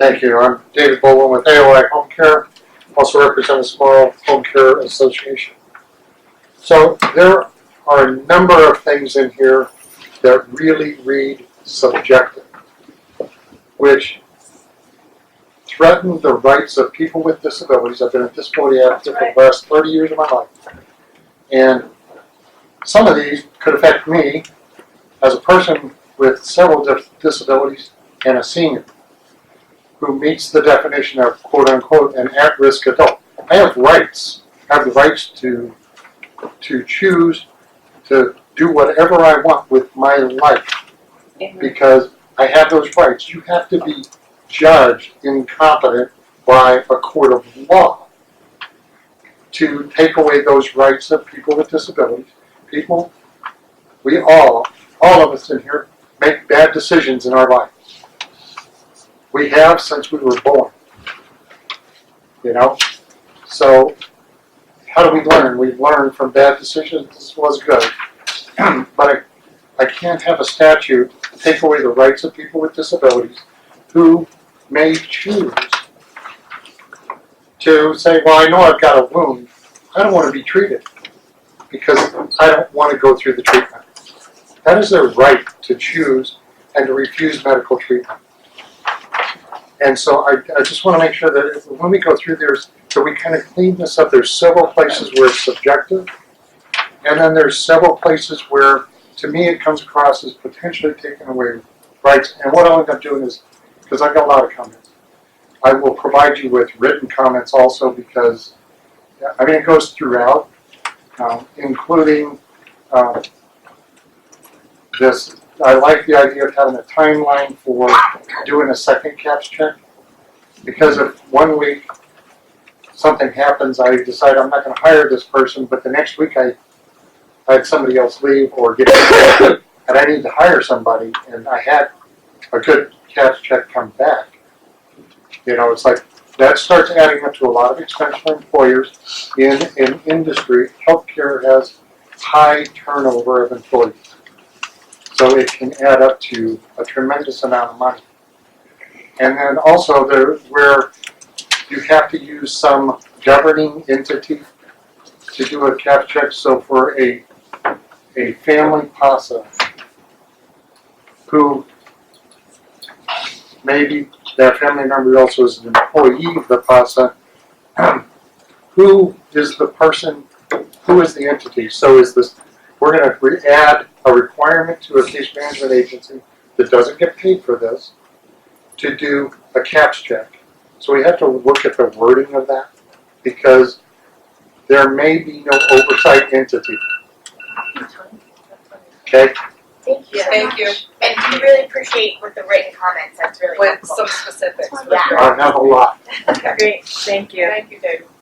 Thank you. I'm David Bolin with AOI Homecare, also represent a small home care association. So there are a number of things in here that really read subjective, which threaten the rights of people with disabilities. I've been a disability advocate for the last 30 years of my life. And some of these could affect me as a person with several disabilities and a senior who meets the definition of quote-unquote an at-risk adult. I have rights. I have the rights to choose to do whatever I want with my life because I have those rights. You have to be judged incompetent by a court of law to take away those rights of people with disabilities. People, we all of us in here make bad decisions in our life. We have since we were born, So how do we learn? We learn from bad decisions. This was good. But I can't have a statute take away the rights of people with disabilities who may choose to say, well, I know I've got a wound. I don't want to be treated because I don't want to go through the treatment. That is their right to choose and to refuse medical treatment. And so I just want to make sure that when we go through that we kind of clean this up. There's several places where it's subjective, and then there's several places where, to me, it comes across as potentially taking away rights. And what I'll end up doing is, because I've got a lot of comments, I will provide you with written comments also because, it goes throughout, including this. I like the idea of having a timeline for doing a second CAPS check, because if 1 week something happens, I decide I'm not going to hire this person, but the next week I had somebody else leave or get sick, and I need to hire somebody, and I had a good CAPS check come back. It's like that starts adding up to a lot of expense for employers in industry. Healthcare has high turnover of employees. So it can add up to a tremendous amount of money. And then also where you have to use some governing entity to do a CAPS check. So for a family PASA who maybe that family member also is an employee of the PASA, who is the person, who is the entity? So is this, we're going to add a requirement to a case management agency that doesn't get paid for this to do a CAPS check. So we have to look at the wording of that because there may be no oversight entity. Okay? Thank you. Thank you. And we really appreciate with the written comments. That's really With helpful. some specifics. Yeah. I have a lot. Great. Thank you. Thank you, Dave.